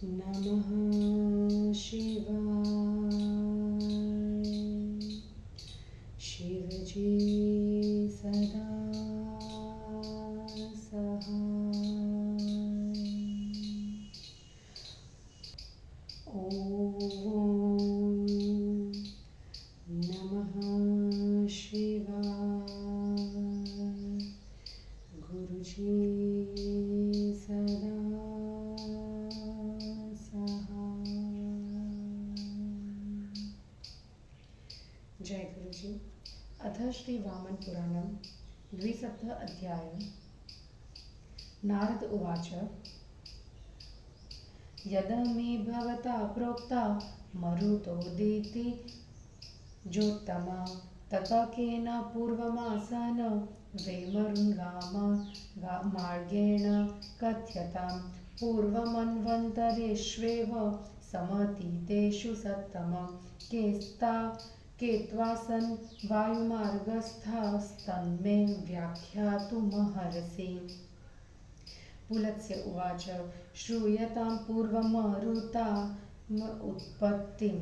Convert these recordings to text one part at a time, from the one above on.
नमः शिवाय। शिवजी सदा सहाय। ॐ नमः शिवाय। गुरुजी सदा सहाय। जय गुरुजी। अथ श्री वामन पुराणं द्विसप्तः अध्यायः। नारद उवाच यद मे भवता प्रोक्ता मरुतोदिति जोत्तमा तथा केन पूर्वमासन वैमरुङ्गामार्गेण कथ्यतां पूर्वमन्वन्तरेष्वेव समतीतेषु सत्तम केत्वासन् वायुमार्गस्थास्तन्मे व्याख्यातुमर्हसि। पुलत्स्य उवाच श्रूयतां पूर्वमरुताम् उत्पत्तिं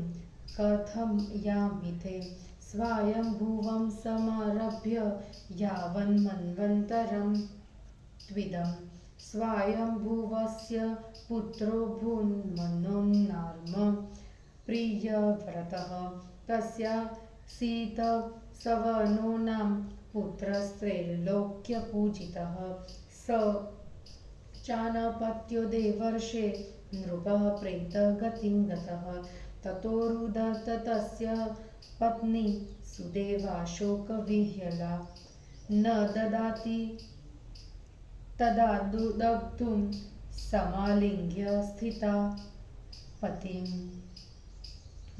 कथयामि ते स्वायम्भुवं समारभ्य यावन्मन्वन्तरं त्विदं स्वायम्भुवस्य पुत्रो भून्मनोन्नाम प्रियव्रतः तस्यासीत् सवनोनां पुत्रस्त्रैलोक्यपूजितः स चानपत्यो देवर्षे नृपः प्रेतगतिं गतः ततोरुदत्त तस्य पत्नी सुदेवा शोकविह्वला न ददाति तदा दग्धुं समालिङ्ग्य स्थिता पतिं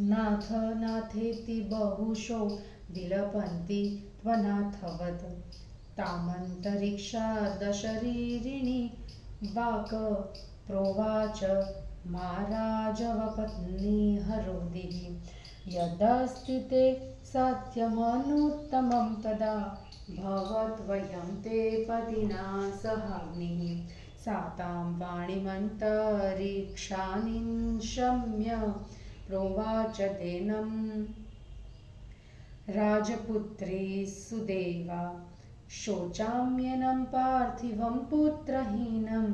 नाथ नाथेति बहुशो विलपन्ति त्वनाथवत् तामन्तरिक्षादशरीरिणी वाक् प्रोवाच महाराजवपत्नी हरोदिः यदस्ति ते सत्यमनुत्तमं तदा भवद्वयं ते पतिना सहाग्निः सा तां वाणीमन्तरिक्षानिशम्य प्रोवाच तेनं राजपुत्री सुदेवा शोचाम्यनं पार्थिवं पुत्रहीनं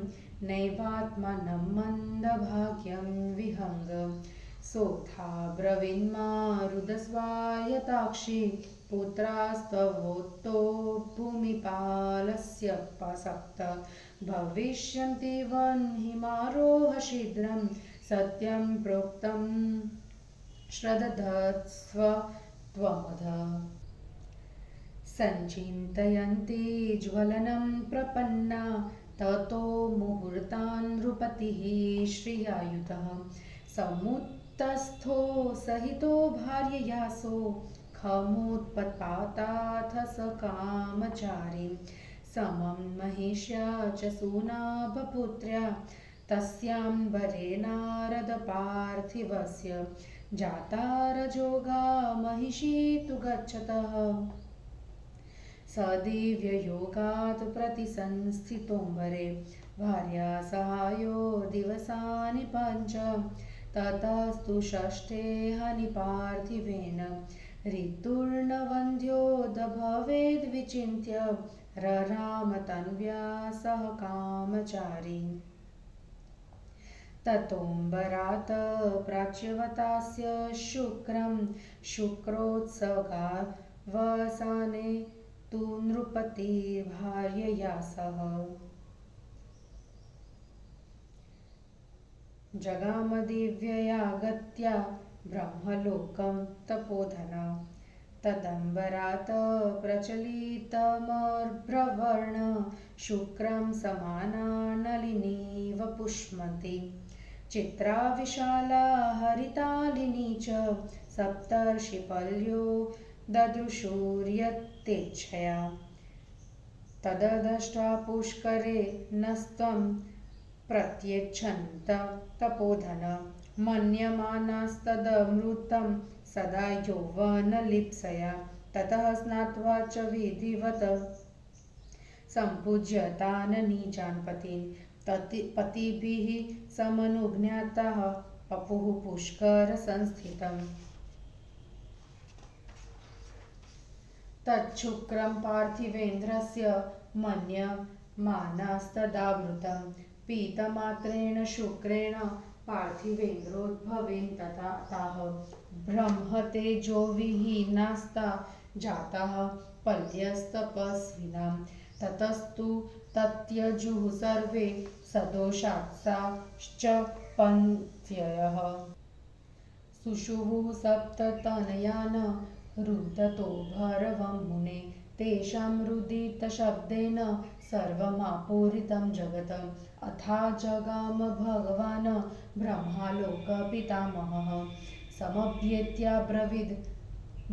नैवात्मनं मन्दभाग्यं विहङ्ग सोऽथा ब्रवीन्मारुदस्वायताक्षी पुत्रास्त्ववोत्तो भूमिपालस्य सप्त भविष्यन्ति वह्निमारोह शीघ्रं सत्यं प्रोक्तं श्रद्धत्स्व त्वमध सञ्चिन्तयन्ती ज्वलनं प्रपन्ना ततो मुहूर्तान् नृपतिः श्रियायुधः समुत्तस्थो सहितो भार्ययासो खमुत्पत्पाताथ स कामचारी समं महिष्या च सूनाभपुत्र्या तस्याम्बरे नारदपार्थिवस्य जाता रजोगा महिषी तु गच्छतः स दिव्ययोगात् प्रतिसंस्थितोऽम्बरे भार्या सहायो दिवसानि पञ्च ततस्तु षष्ठे हनि पार्थिवेन ऋतुर्नवन्द्योदभवेद्विचिन्त्य रराम तन्व्या सह कामचारी ततोऽम्बरात् प्राच्यवतास्य शुक्रं शुक्रोत्सवसाने तु नृपतिर्भार्यया सह जगामदिव्यया गत्या ब्रह्मलोकं तपोधन तदम्बरात् प्रचलितमर्भ्रवर्ण शुक्रं समाना नलिनीव पुष्मति चित्रा विशाला हरितालिनी च सप्तर्षिपल्यो ददृशुर्यतेच्छया तददष्ट्वा पुष्करे नस्त्वं प्रत्यच्छन्त तपोधन मन्यमानास्तदमृतं सदा यौवनलिप्सया ततः स्नात्वा च विधिवत् सम्पूज्य तान् नीचान् पतीन् पतिभिः समनुज्ञातः पपुः पुष्करसंस्थितम्। तच्छुक्रं पार्थिवेन्द्रस्य मन्यमानास्तदावृतं पीतमात्रेण शुक्रेण पार्थिवेन्द्रोद्भवेन् ताः ब्रह्मतेजोविहीनास्ता जाताः पल्यस्तपस्विनां ततस्तु तत्यजुः सर्वे सदोषात्साश्च पन्थ्ययः सुषुवुः सप्ततनयान् रुदतो भरवं मुने तेषां रुदितशब्देन सर्वमापूरितं जगत् अथा जगाम भगवान् ब्रह्मालोकपितामहः समभ्येत्याब्रवीद्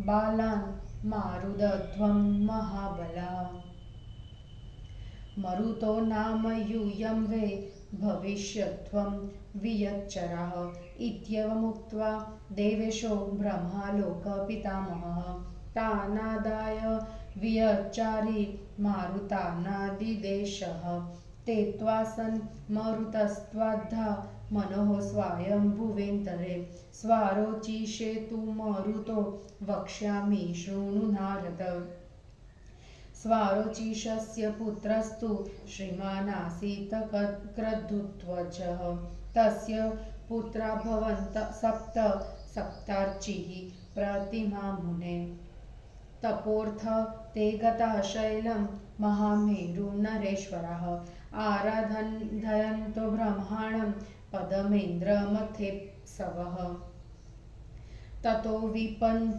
बालान् मारुतध्वं महाबलः मरुतो नाम यूयं वै भविष्यत्वं वियच्चरः इत्येवमुक्त्वा देवेशो ब्रह्मालोकपितामहः तानादाय वियच्चारि मारुतानादिदेशः ते त्वासन् मरुतस्त्वाद्धा मनोः स्वायम्भुवेन्तरे स्वारोचिषे तु मरुतो वक्ष्यामि शृणु नारद स्वारोचिषस्य पुत्रस्तु श्रीमानासीत् क्रतुध्वजः तस्य पुत्रा भवन्तः सप्तार्चिः प्रतिमा मुने तपोर्थ ते गतः शैलं महामेरुनरेश्वरः आराधयन्तो ब्रह्माणं पदमेन्द्रमथेप्सवः ततो विपञ्चिनामाथ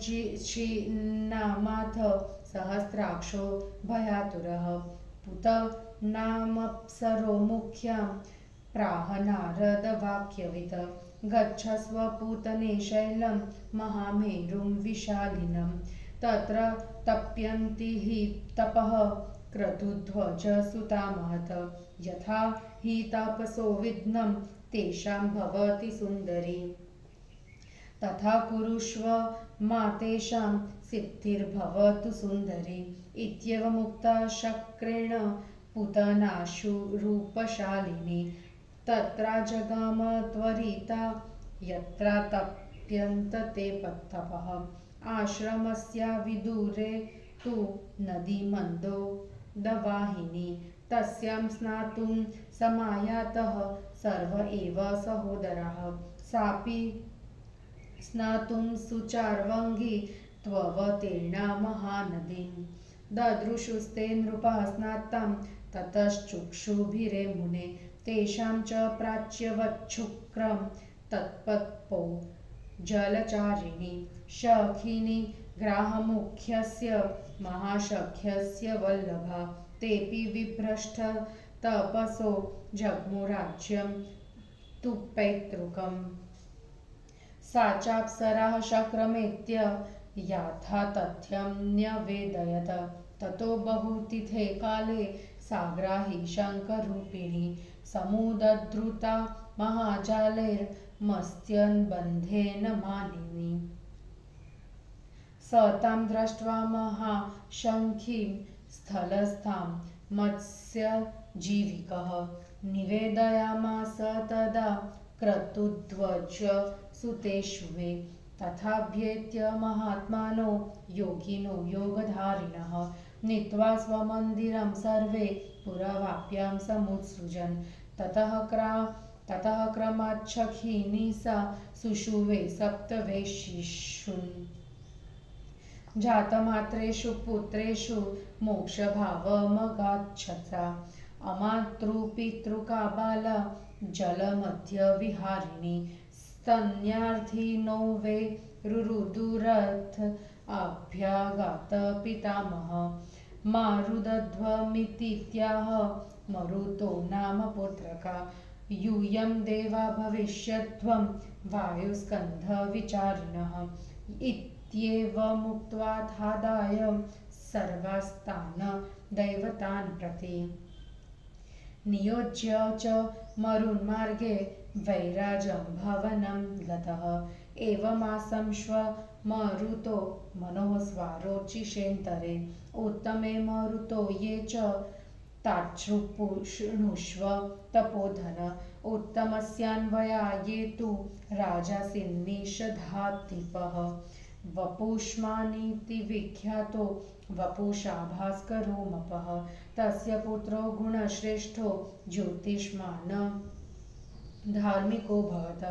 सहस्राक्षो भयातुरः पुतनामप्सरो मुख्यां प्राह नारदवाक्यवित् गच्छस्व पूतने शैलं महामेरुं विशालिनं तत्र तप्यन्ति हि तपः क्रतुध्वजसुता महत् यथा हि तापसो विघ्नं तेषां भवति सुन्दरी तथा कुरुष्व मा तेषां सिद्धिर्भवतु सुन्दरी इत्येवमुक्ता शक्रेण पूतनाशु रूपशालिनी तत्रा जगाम त्वरिता यत्रा तप्यन्त ते तपः आश्रमस्या विदूरे तु नदी मन्दोदवाहिनी तस्यां स्नातुं समायातः सर्व एव सहोदराः सापि स्नातुं सुचार्वङ्गी त्ववतीर्णा महानदीं ददृशुस्ते नृपः स्नातां ततश्चुक्षुभिरे मुने तेषां च प्राच्यवच्छुक्रं तत्पत्पौ जलचारिणी शखिनी ग्राहमुख्यस्य महाशख्यस्य वल्लभा तेऽपि विभ्रष्टतपसो जग्मुराज्यं तु पैतृकम् सा चाप्सराः शक्रमेत्य याथा तथ्यं न्यवेदयत ततो बहुतिथे काले साग्राही शङ्खरूपिणी समुदद्रुता महाजालैर्मत्स्यबन्धेन मानिनी स तां दृष्ट्वा महाशङ्खीं स्थलस्थां मत्स्यजीविकः निवेदयामास तदा क्रतुध्वज सुतेष्वे तथाभ्येत्य महात्मानो योगिनो योगधारिणः नीत्वा स्वमन्दिरं सर्वे पुरवाप्यां समुत्सृजन् ततः क्रमाच्छखिनी सा सुषुवे सप्तवेशिषून् जातमात्रेषु पुत्रेषु मोक्षभावमगाच्छता अमातृपितृका बाला जलमध्यविहारिणी स्तन्यार्थिनो वे रुरुदुरथ अभ्यागात पितामह मारुदध्वमितीत्याह मरुतो नाम पुत्रका यूयं देवा भविष्यध्वं वायुस्कन्धविचारिणः इत्येवमुक्त्वा थादाय सर्वास्तान् दैवतान् प्रति नियोज्य च मरुन्मार्गे वैराजं भवनं गतः एवमासंश्व मरुतो मनोः स्वारोचिषेन्तरे उत्तमे मरुतो ये च ताच्छृणुष्व तपोधन उत्तमस्यान्वयाये तु राजासिन्निषधाधिपः वपुष्मानीति विख्यातो वपुषा भास्करो मपः तस्य पुत्रो गुणश्रेष्ठो ज्योतिष्मान् धार्मिको भवत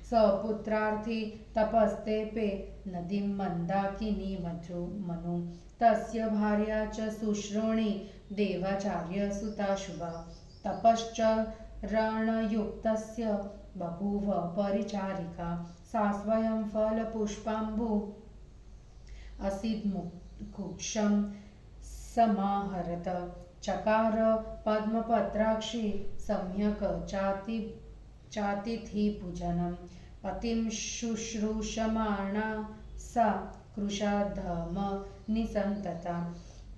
स पुत्रार्थी तपस्तेपे नदीं मन्दाकिनी मनु तस्य भार्या च शुश्रोणी देवाचार्यसुता शुभा तपश्चरणयुक्तस्य बभूव परिचारिका सा स्वयं फलपुष्पाम्बु असिद्मुकुक्षं समाहरत चकार पद्मपत्राक्षी सम्यक् चातिथिपूजनं पतिं शुश्रूषमाणा सा कृशाधमनिसन्तता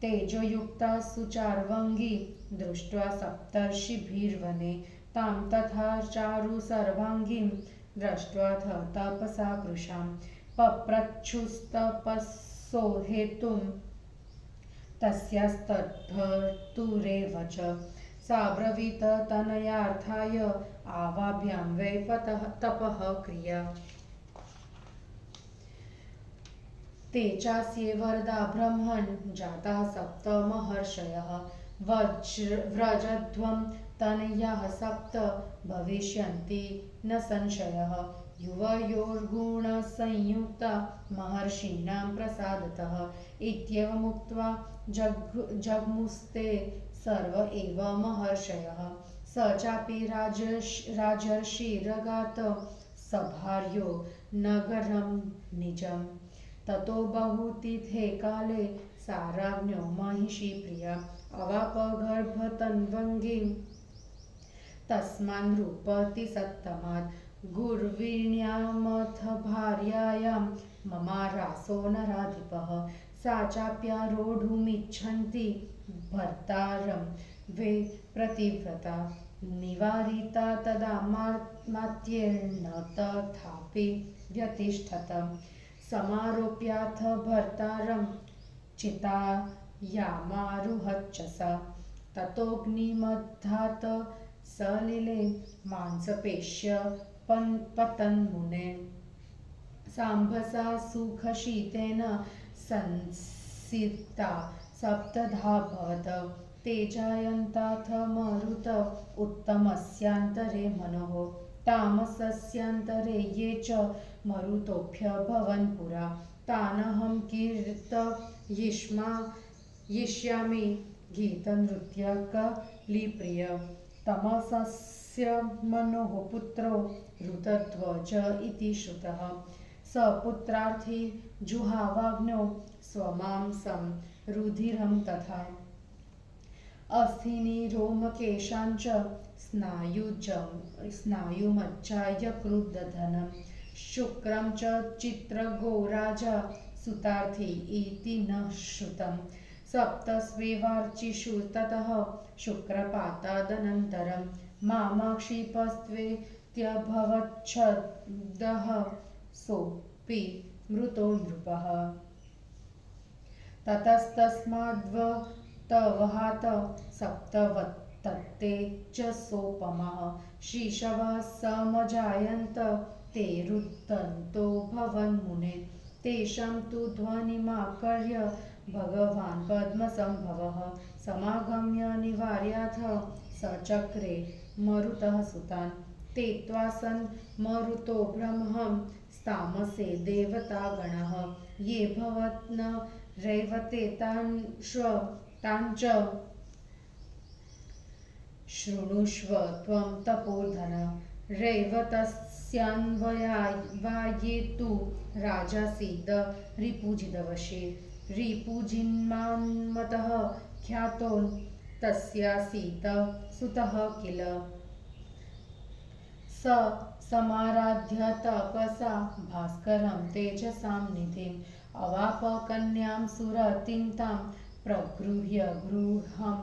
तेजोयुक्ता सुचार्वङ्गी दृष्ट्वा सप्तर्षिभिर्वने तां तथा चारु सर्वाङ्गीं दृष्ट्वा तपसा कृशां पप्रच्छुस्तपसोहेतुं तस्यास्तद्भर्तुरेव च साब्रवीत तनयार्थाय आवाभ्यां वै तपः क्रिया ते चास्ये वरदा ब्रह्मन् जाताः सप्त महर्षयः व्रजध्वं तनयाः सप्त भविष्यन्ति न संशयः युवयोर्गुणसंयुक्ता महर्षीणां प्रसादतः इत्येवमुक्त्वा जग्मुस्ते सर्व एव महर्षयः स चापि राजर्षिरगात् सभार्यो नगरं निजम् ततो बहुतिथे काले साराज्ञो महिषी प्रिया अवाप गर्भतन्वङ्गीं तस्मान् नृपति सत्तमात् गुर्वीण्यामथ भार्यायां ममारासो नराधिपः सा चाप्यारोढुमिच्छन्ति भर्तारं वे प्रतिव्रता निवारिता तदा मात्येन तथापि व्यतिष्ठत समारोप्याथ भर्तारं चितायामारुहच्च सा ततोऽग्निमध्यात् सलिले मांसपेश्य पतन्मुने सांभसा सुखशीतेन संसिता सप्तधाभवत् ते जायन्ताथ मरुत उत्तमस्यान्तरे मनोः तामसस्यान्तरे ये च मरुतोऽभ्यभवन् पुरा तानहं कीर्तयिष्यामि गीतनृत्यकलिप्रिय तमसस्य मनोः पुत्रो ऋतध्वज इति श्रुतः स पुत्रार्थी जुहावाग्नौ स्वमांसं रुधिरं तथा अस्थीनि रोमकेशाञ्च स्नायुमज्जाय क्रुद्धधनं शुक्रं च चित्रगो राजा सुतार्थी इति न श्रुतं सप्तस्वेवार्चिषु ततः शुक्रपातादनन्तरं मामाक्षिपस्त्वेत्यभवच्छब्दः सोऽपि मृतो नृपः ततस्तस्माद्वतवहात् सप्तवत्तत्ते च सोपमः शिशवः समजायन्त ते रुदन्तो भवन्मुने तेषां तु ध्वनिमाकर्य भगवान् पद्मसम्भवः समागम्य निवार्याथ सचक्रे मरुतः सुतान् ते त्वासन् मरुतो ब्रह्मं स्तामसे देवतागणः ये भवन् रैवते ताञ्च शृणुष्व त्वं तपोधन रैवतस्यान्वये तु राजासीद रिपुजिदवशे रिपुजिन्मान्मतः ख्यातो तस्यासीत सुतः किल स समाराध्य तपसा भास्करं तेजसां निधिम् अवाप कन्यां सुरतिं तां प्रगृह्य गृहं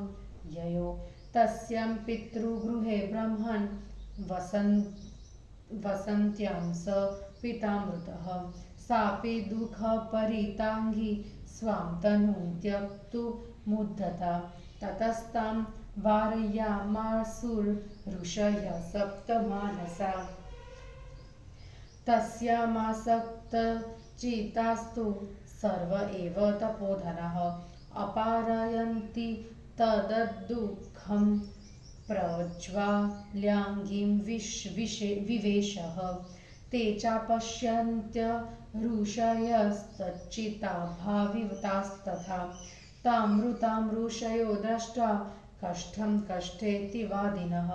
ययो तस्यां पितृगृहे ब्रह्मन् वसन्त्यां स पितामृतः सापि दुःखपरिताङ्गी स्वां तनुं त्यक्तुमुद्धता ततस्तां वारयामासुरऋषयः सप्तमानसा तस्यामासक्तचित्तास्तु सर्व एव तपोधनः अपारयन्ति तद्दुःखं प्रज्वाल्याङ्गीं विवेशः ते चापश्यन्त्य ऋषयस्तच्चित्ता भावितास्तथा तामृतां ऋषयो दृष्ट्वा कष्टं कष्टेति वादिनः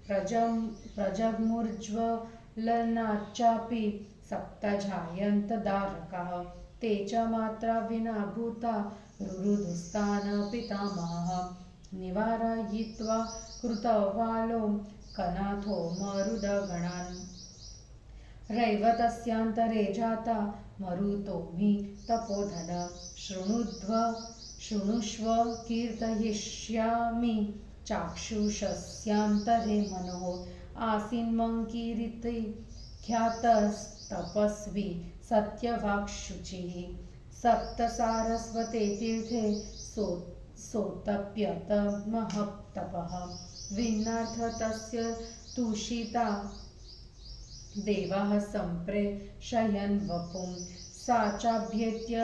प्रजग्मुर्ज्वलनाच्चापि सप्तजायन्तदारकाः ते च मात्रा विना भूता रुरुदुस्तान पितामहः निवारयित्वा कृतवालो कनाथो मरुदगणान् रैवतस्यान्तरे जाता मरुतोऽमि तपोधन शृणुष्व कीर्तयिष्यामि चाक्षुषस्यान्तरे मनोः आसीन्मङ्कीर्ति ख्यातस्तपस्वी सत्यवाक्शुचिः सप्तसारस्वते तीर्थे सोत्तप्यत महत्तपः विन्नाथ तस्य तुषिता देवाः सम्प्रेषयन् वपुं सा चाभ्येत्य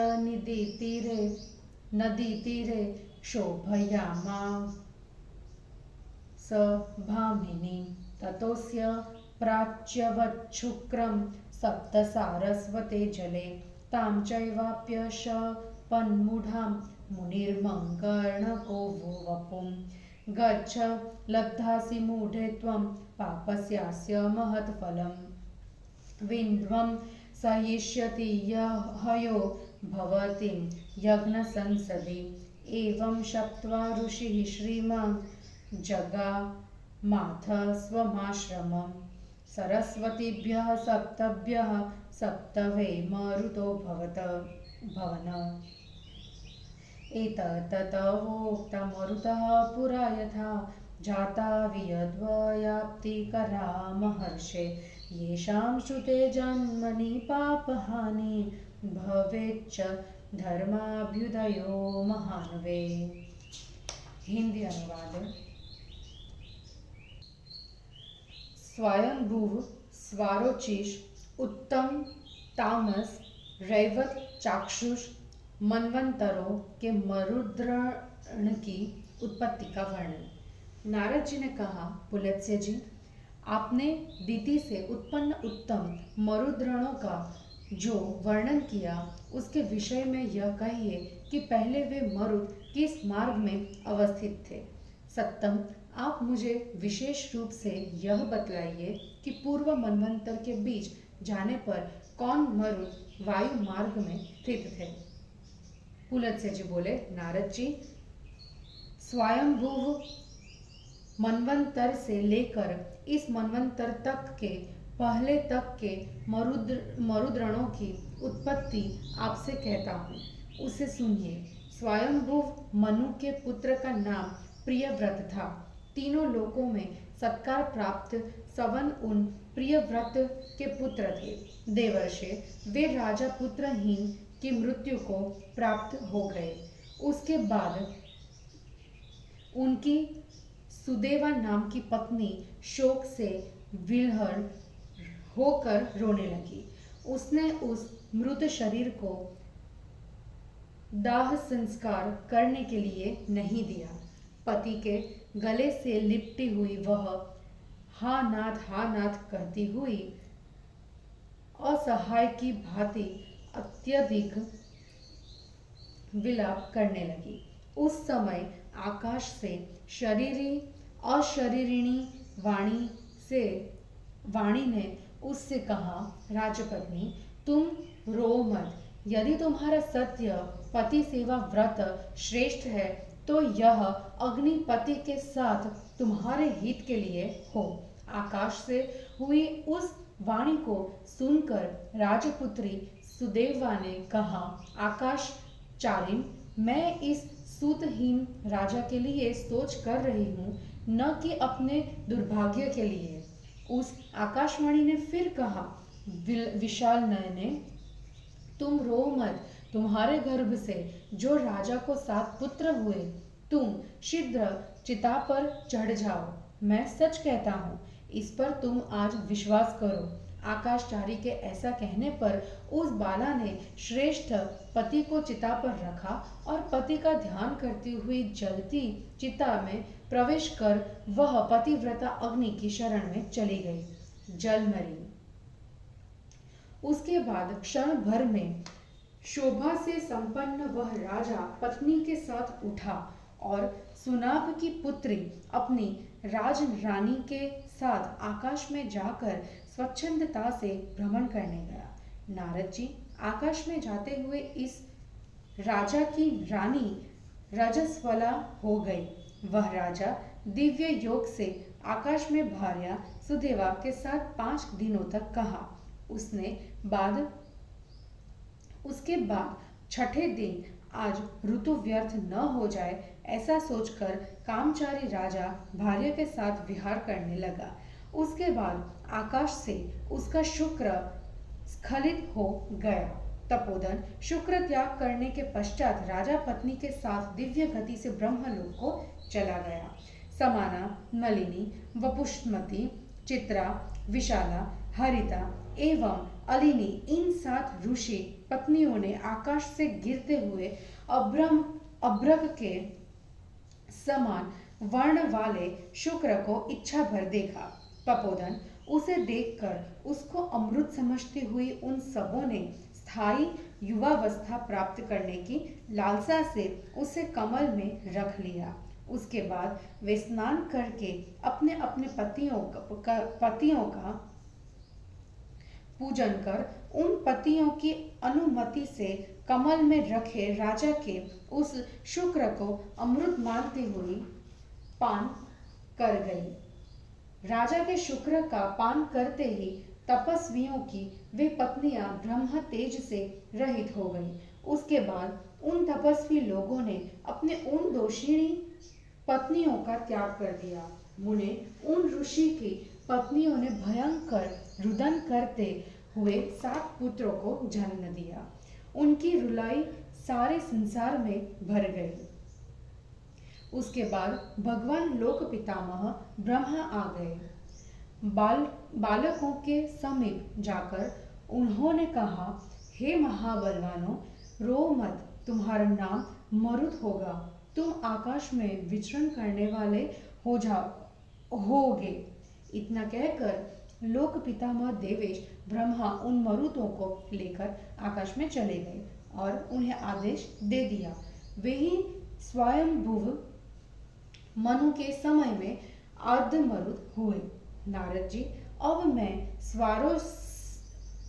नदीतीरे क्षोभयामास भामिनी ततोऽस्य प्राच्यवच्छुक्रं सप्तसारस्वते जले तां चैवाप्यशपन्मूढां मुनिर्मङ्कर्णको वपुं गच्छ लब्धासि मूढे त्वं पापस्यास्य महत्फलम् विन्ध्वं सहिष्यति हयो भवतीं यज्ञसंसदि एवं शप्त्वा ऋषिः श्रीमान् जगामाथ स्वमाश्रमम् सरस्वतीभ्यः सप्तभ्यः सप्तवे मरुतो भवन एततवोक्तमरुतः पुरा यथा जाता वियद्वयाप्तिकरा महर्षे येषां श्रुते जन्मनि पापहानि भवेच्च धर्माभ्युदयो महानवे। हिंदी अनुवाद। स्वयंभुव स्वारोचिष उत्तम तामस रैवत चाक्षुष मनवंतरों के मरुद्रण की उत्पत्ति का वर्णन। नारद जी ने कहा, पुलत्स्य जी, आपने दिति से उत्पन्न उत्तम मरुद्रणों का जो वर्णन किया उसके विषय में यह कहिए कि पहले वे मरुद किस मार्ग में अवस्थित थे। सत्तम, आप मुझे विशेष रूप से यह बतलाइए कि पूर्व मनवंतर के बीच जाने पर कौन मरुद वायु मार्ग में स्थित थे। पुलत्स्य जी बोले, नारद जी, स्वयंभुव मनवंतर से लेकर इस मनवंतर तक के पहले तक के मरुद्रणों की उत्पत्ति आपसे कहता हूँ, उसे सुनिए। स्वयंभुव मनु के पुत्र का नाम प्रियव्रत था। तीनों लोकों में सत्कार प्राप्त सवन उन प्रियव्रत के पुत्र थे। देवर्षि वे राजा पुत्रहीन की मृत्यु को प्राप्त हो गए। उसके बाद उनकी सुदेवा नाम की पत्नी शोक से विह्वल होकर रोने लगी। उसने उस मृत शरीर को दाह संस्कार करने के लिए नहीं दिया। पति के गले से लिपटी हुई वह हा नाथ कहती हुई असहाय की भांति अत्यधिक विलाप करने लगी। उस समय आकाश से अशरीरिणी वाणी ने उससे कहा, राजपत्नी, तुम रो मत। यदि तुम्हारा सत्य पति सेवा व्रत श्रेष्ठ है तो यह अग्निपति के साथ तुम्हारे हित के लिए हो। आकाश से हुई उस वाणी को सुनकर राजपुत्री सुदेवा ने कहा, आकाशचारिण, मैं इस सूतहीन राजा के लिए सोच कर रही हूँ, न कि अपने दुर्भाग्य के लिए। उस आकाशवाणी ने फिर कहा, विशाल नयने, तुम रो मत। तुम्हारे गर्भ से जो राजा को 7 पुत्र हुए तुम शीघ्र चिता पर चढ़ जाओ, मैं सच कहता हूँ, इस पर तुम आज विश्वास करो। आकाशचारी के ऐसा कहने पर उस बाला ने श्रेष्ठ पति को चिता पर रखा और पति का ध्यान करती हुई जलती चिता में प्रवेश कर वह पतिव्रता अग्नि की शरण में चली गई, जल मरी। उसके बाद क्षण भर में शोभा से संपन्न वह राजा पत्नी के साथ उठा और सुनाभ की पुत्री अपनी राज रानी के साथ आकाश में जाकर स्वच्छंदता से भ्रमण करने गया। नारद जी आकाश में जाते हुए इस राजा की रानी रजस्वला हो गई। वह राजा दिव्य योग से आकाश में भार्या सुदेवा के साथ 5 दिनों तक कहा। उसके बाद छठे दिन आज ऋतु व्यर्थ न हो जाए ऐसा सोचकर कामचारी राजा भार्या के साथ विहार करने लगा। उसके बाद आकाश से उसका शुक्र स्खलित हो गया। तपोधन शुक्र त्याग करने के पश्चात राजा पत्नी के साथ दिव्य गति से ब्रह्मलोक को चला गया। समाना, नलिनी, वपुष्मती, चित्रा, विशाला, हरिता एवं अलिनी इन 7 ऋषि पत्नियों ने आकाश से गिरते हुए अभ्रक के समान वर्ण वाले शुक्र को इच्छा भर देखा। तपोधन उसे देखकर उसको अमृत समझती हुई उन सबों ने स्थायी युवावस्था प्राप्त करने की लालसा से उसे कमल में रख लिया। उसके बाद वे स्नान करके अपने अपने पतियों का पूजन कर उन पतियों की अनुमति से कमल में रखे राजा के उस शुक्र को अमृत मानती हुई पान कर गई। राजा के शुक्र का पान करते ही तपस्वियों की वे पत्नियां ब्रह्म तेज से रहित हो गईं। उसके बाद उन तपस्वी लोगों ने अपने उन दोषिणी पत्नियों का त्याग कर दिया। मुने उन ऋषि की पत्नियों ने भयंकर रुदन करते हुए 7 पुत्रों को जन्म दिया। उनकी रुलाई सारे संसार में भर गई। उसके बाद भगवान लोक पितामह ब्रह्मा आ गए। बालकों के समीप जाकर उन्होंने कहा, हे महाबलवानों, रो मत, तुम्हारा नाम मरुत होगा। तुम आकाश में विचरण करने वाले होगे। इतना कहकर लोक पितामह देवेश ब्रह्मा उन मरुतों को लेकर आकाश में चले गए और उन्हें आदेश दे दिया। वे ही स्वयंभुव मनु के समय में आद्य मरुत हुए। नारद जी, अब मैं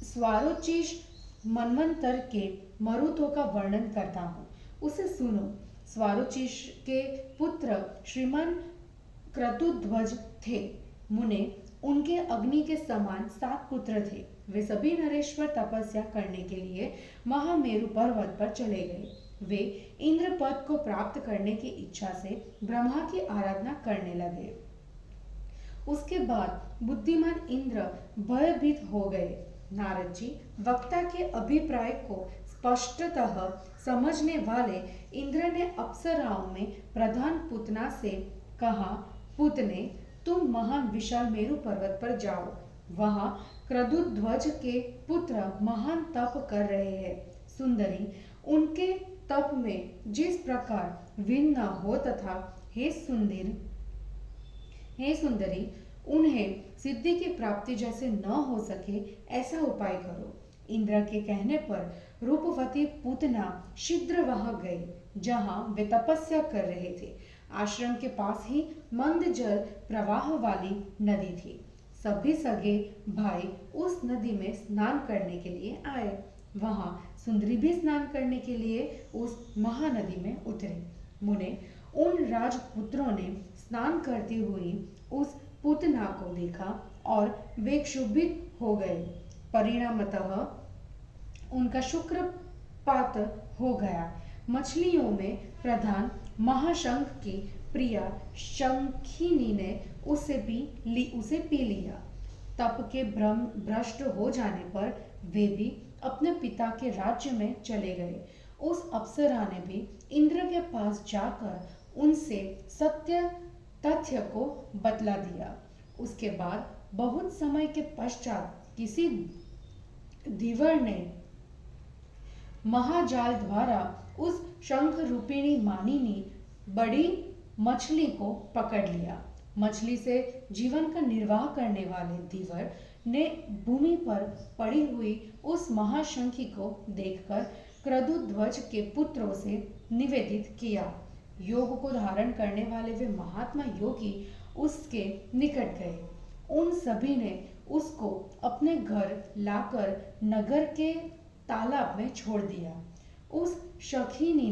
स्वारोचिष मनवंतर के मरुतों का वर्णन करता हूँ, उसे सुनो। स्वारोचिष के पुत्र श्रीमान क्रतुध्वज थे। मुने उनके अग्नि के समान 7 पुत्र थे। वे सभी नरेश्वर तपस्या करने के लिए महामेरु पर्वत पर चले गए। वे इंद्र पद को प्राप्त करने की इच्छा से ब्रह्मा की आराधना करने लगे। उसके बाद बुद्धिमान इंद्र भयभीत हो गए। नारद जी, वक्ता के अभिप्राय को स्पष्टतः समझने वाले इंद्र ने अप्सराओं में प्रधान पुतना से कहा, पुतने, तुम महान विशाल मेरु पर्वत पर जाओ। वहां क्रतुध्वज के पुत्र महान तप कर रहे हैं। सुंदरी, उनके तप में जिस प्रकार विन न हो तथा हे सुंदरी, उन्हें सिद्धि की प्राप्ति जैसे न हो सके, ऐसा उपाय करो। इंद्र के कहने पर रूपवती पूतना शीघ्र वहां गई जहां वे तपस्या कर रहे थे। आश्रम के पास ही मंद जल प्रवाह वाली नदी थी। सभी सगे भाई उस नदी में स्नान करने के लिए आए। वहां सुंदरी भी स्नान करने के लिए उस महानदी में उतरे। मुने, उन राजपुत्रों ने स्नान करती हुई उस पूतना को देखा और वे क्षुभित हो गए। परिणामतः उनका शुक्रपात हो गया। मछलियों में प्रधान महाशंख की प्रिया शंखिनी ने उसे पी लिया। तप के भ्रष्ट हो जाने पर वे भी अपने पिता के राज्य में चले गए। उस अप्सरा ने भी इंद्र के पास जाकर उनसे सत्य तथ्य को बतला दिया। उसके बाद बहुत समय के पश्चात किसी धीवर ने महाजाल द्वारा उस शंख रूपिणी मानिनी बड़ी मछली को पकड़ लिया। मछली से जीवन का निर्वाह करने वाले धीवर ने भूमि पर पड़ी हुई उस महाशंखी को देखकर क्रतुध्वज के पुत्रों से निवेदित किया। योग को धारण करने वाले वे महात्मा योगी उसके निकट गए। उन सभी ने उसको अपने घर लाकर नगर के तालाब में छोड़ दिया। उस शंखिनी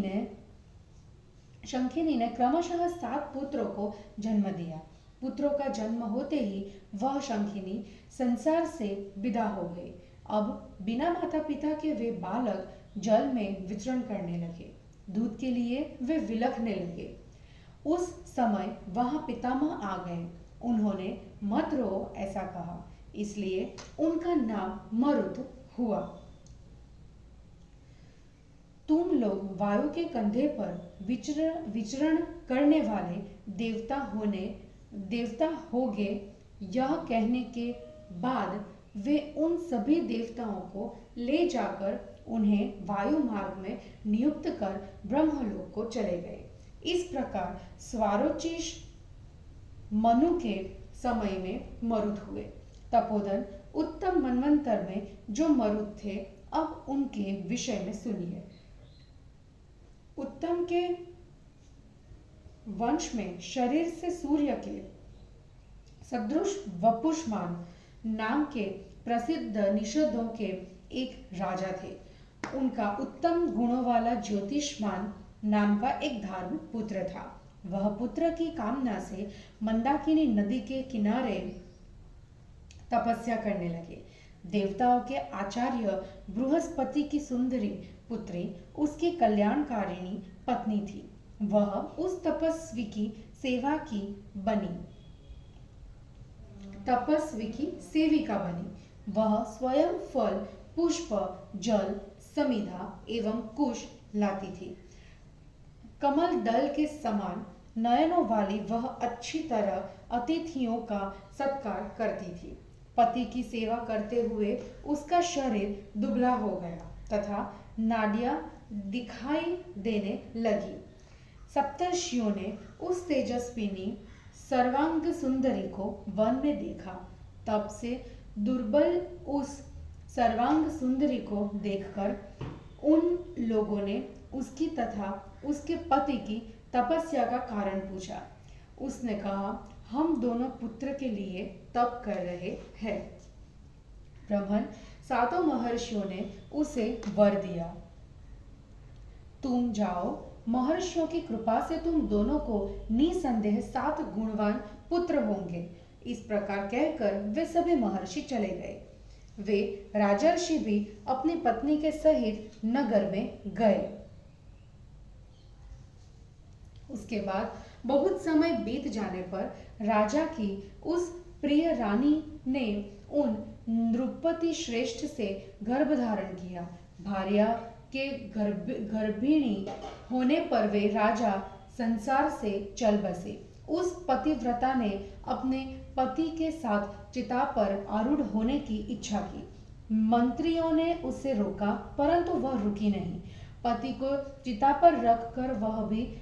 ने क्रमशः 7 पुत्रों को जन्म दिया। पुत्रों का जन्म होते ही वह शंखिनी संसार से विदा हो गई। अब बिना माता पिता के वे बालक जल में विचरण करने लगे। दूध के लिए वे विलखने लगे। उस समय वहां पितामह आ गए। उन्होंने मत रो ऐसा कहा, इसलिए उनका नाम मरुत हुआ। तुम लोग वायु के कंधे पर विचरण करने वाले देवता होगे। यह कहने के बाद वे उन सभी देवताओं को ले जाकर उन्हें वायु मार्ग में नियुक्त कर ब्रह्मलोक को चले गए। इस प्रकार स्वारोचिष मनु के समय में मरुत हुए। तपोधन उत्तम मनवंतर में जो मरुत थे, अब उनके विषय में सुनिए। उत्तम के वंश में शरीर से सूर्य के सदृश वपुष्मान नाम के प्रसिद्ध निषदों के एक राजा थे। उनका उत्तम गुणों वाला ज्योतिष्मान नाम का एक धार्मिक पुत्र था। वह पुत्र की कामना से मंदाकिनी नदी के किनारे तपस्या करने लगे। देवताओं के आचार्य बृहस्पति की सुंदरी पुत्री उसकी कल्याणकारिणी पत्नी थी। वह उस तपस्वी की सेविका बनी। वह स्वयं फल, पुष्प, जल, समिधा एवं कुश लाती थी। कमल दल के समान नयनों वाली वह अच्छी तरह अतिथियों का सत्कार करती थी। पति की सेवा करते हुए उसका शरीर दुबला हो गया तथा नाड़ियां दिखाई देने लगी। सप्तर्षियों ने उस तेजस्विनी सर्वांग सुंदरी को वन में देखा। तब से दुर्बल उस सर्वांग सुंदरी को देखकर उन लोगों ने उसकी तथा उसके पति की तपस्या का कारण पूछा। उसने कहा, हम दोनों पुत्र के लिए तप कर रहे हैं। ब्रह्मन 7 महर्षियों ने उसे वर दिया, तुम जाओ, महर्षियों की कृपा से तुम दोनों को निसंदेह 7 गुणवान पुत्र होंगे। इस प्रकार कहकर वे सभी महर्षि चले गए। वे राजर्षि भी अपनी पत्नी के सहित नगर में गए। उसके बाद बहुत समय बीत जाने पर राजा की उस प्रिय रानी ने उन नृपति श्रेष्ठ से गर्भ धारण किया। भार्या के गर्भिणी होने पर वे राजा संसार से चल बसे। उस पतिव्रता ने अपने पति के साथ चिता पर आरूढ़ होने की इच्छा की। मंत्रियों ने उसे रोका, परंतु वह रुकी नहीं। पति को चिता पर रखकर वह भी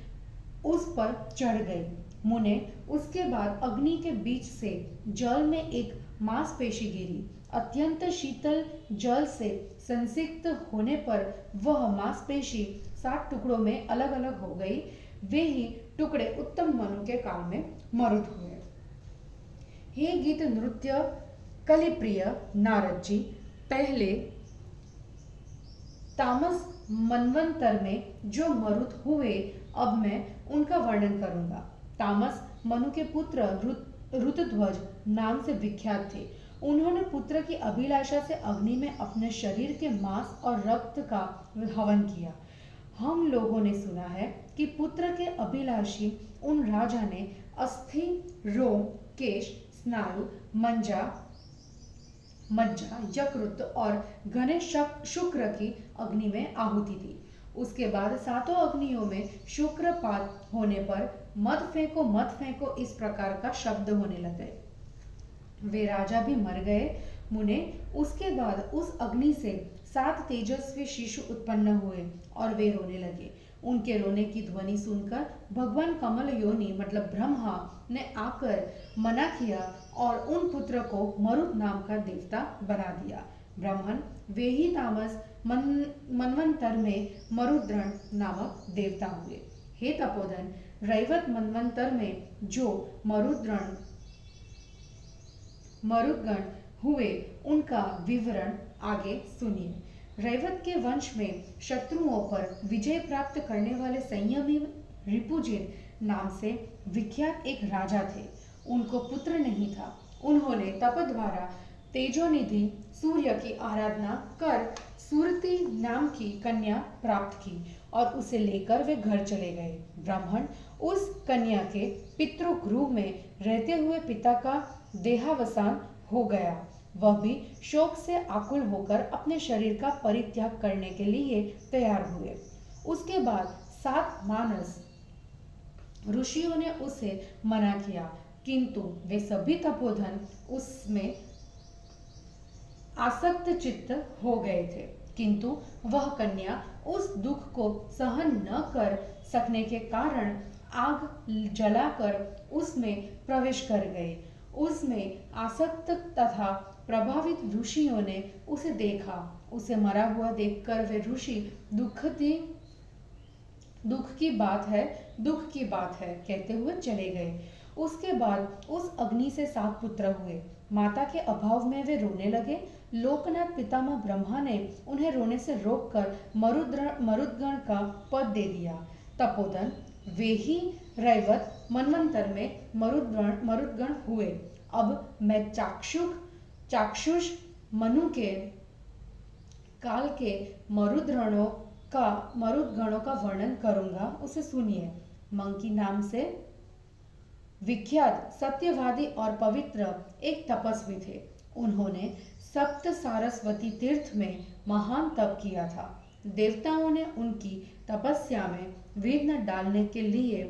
उस पर चढ़ गई। मुने उसके बाद अग्नि के बीच से जल में एक मांसपेशी गिरी। अत्यंत शीतल जल से संसिक्त होने पर वह मांसपेशी 7 टुकड़ों में अलग अलग हो गई। वे ही टुकड़े उत्तम मनु के काल में मरुत हुए। हे गीत नृत्य कलिप्रिय नारद जी, पहले तामस मनवंतर में जो मरुत हुए, अब मैं उनका वर्णन करूंगा। तामस मनु के पुत्र ऋतध्वज नाम से विख्यात थे। उन्होंने पुत्र की अभिलाषा से अग्नि में अपने शरीर के मांस और रक्त का हवन किया। हम लोगों ने सुना है कि पुत्र के अभिलाषी उन राजा ने अस्थि, रोम, केश, स्नायु, मज्जा, यकृत और घने शुक्र की अग्नि में आहुति दी। उसके बाद सातों अग्नियों में शुक्रपात होने पर मत फेंको इस प्रकार का शब्द होने लगे। वे राजा भी मर गए। मुने, उसके बाद उस अग्नि से 7 तेजस्वी शिशु उत्पन्न हुए और वे रोने लगे। उनके रोने की ध्वनि सुनकर भगवान कमल योनि मतलब ब्रह्मा ने आकर मना किया और उन पुत्र को मरुत नाम का देवता बना दिया। ब्राह्मण वे ही तामस मनवंतर में मरुद्रण नामक देवता हुए। हे तपोधन, रैवत मनवंतर में जो मरुदगण हुए उनका विवरण आगे सुनिए। रैवत के वंश में शत्रुओं पर विजय प्राप्त करने वाले संयमी रिपुजिन नाम से विख्यात एक राजा थे। उनको पुत्र नहीं था। उन्होंने तप द्वारा तेजोनिधि सूर्य की आराधना कर सुरति नाम की कन्या प्राप्त की और उसे लेकर वे घर चले गए। ब्राह्मण उस कन्या के पितृगृह में रहते हुए पिता का देहावसान हो गया। वह भी शोक से आकुल होकर अपने शरीर का परित्याग करने के लिए तैयार हुए। उसके बाद 7 मानस ऋषियों ने उसे मना किया, किंतु वे सभी तपोधन उसमें आसक्त चित्त हो गए थे। किंतु वह कन्या उस दुख को सहन न कर सकने के कारण आग जलाकर उसमें प्रवेश कर गए। उसमें आसक्त तथा प्रभावित ऋषियों ने उसे देखा। उसे मरा हुआ देखकर वे ऋषि दुख की बात है कहते हुए चले गए। उसके बाद उस अग्नि से 7 पुत्र हुए। माता के अभाव में वे रोने लगे। लोकनाथ पितामह ब्रह्मा ने उन्हें रोने से रोककर मरुदगण का पद दे दिया। तपोधन वे ही रैवत मनवंतर में मरुदगण हुए। अब मैं चाक्षुष मनु के काल के मरुदगणों का वर्णन करूंगा, उसे सुनिए। मंकी नाम से विख्यात सत्यवादी और पवित्र एक तपस्वी थे। उन्होंने सप्त सारस्वती तीर्थ में महान तप किया था। देवताओं ने उनकी तपस्या में विघ्न डालने के लिए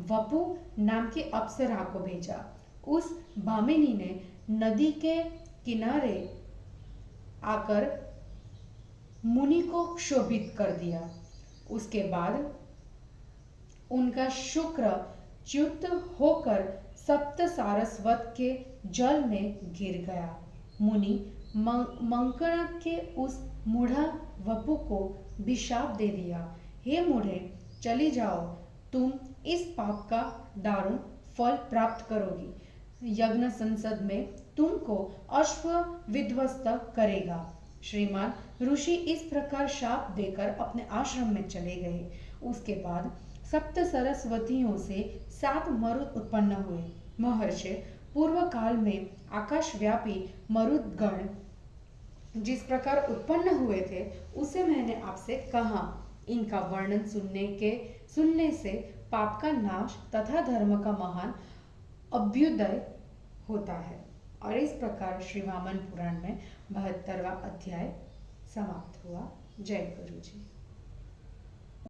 वपु नाम की अप्सरा को भेजा। उस भामिनी ने नदी के किनारे आकर मुनि को क्षोभित कर दिया। उसके बाद उनका शुक्र च्युत होकर सप्त सारस्वत के जल में गिर गया। मुनि मंकण के उस मूढ़ा वपु को भी शाप दे दिया। हे मूढ़े, चली जाओ, तुम इस पाप का दारुण फल प्राप्त करोगी। यज्ञ संसद में तुमको अश्व विध्वस्त करेगा। श्रीमान ऋषि इस प्रकार शाप देकर अपने आश्रम में चले गए। उसके बाद सप्त सरस्वतियों से 7 मरुद उत्पन्न हुए। महर्षि, पूर्व काल में आकाशव्यापी मरुदगण जिस प्रकार उत्पन्न हुए थे उसे मैंने आपसे कहा। इनका वर्णन सुनने से पाप का नाश तथा धर्म का महान अभ्युदय होता है। और इस प्रकार श्री वामन पुराण में 72वां अध्याय समाप्त हुआ। जय गुरु जी।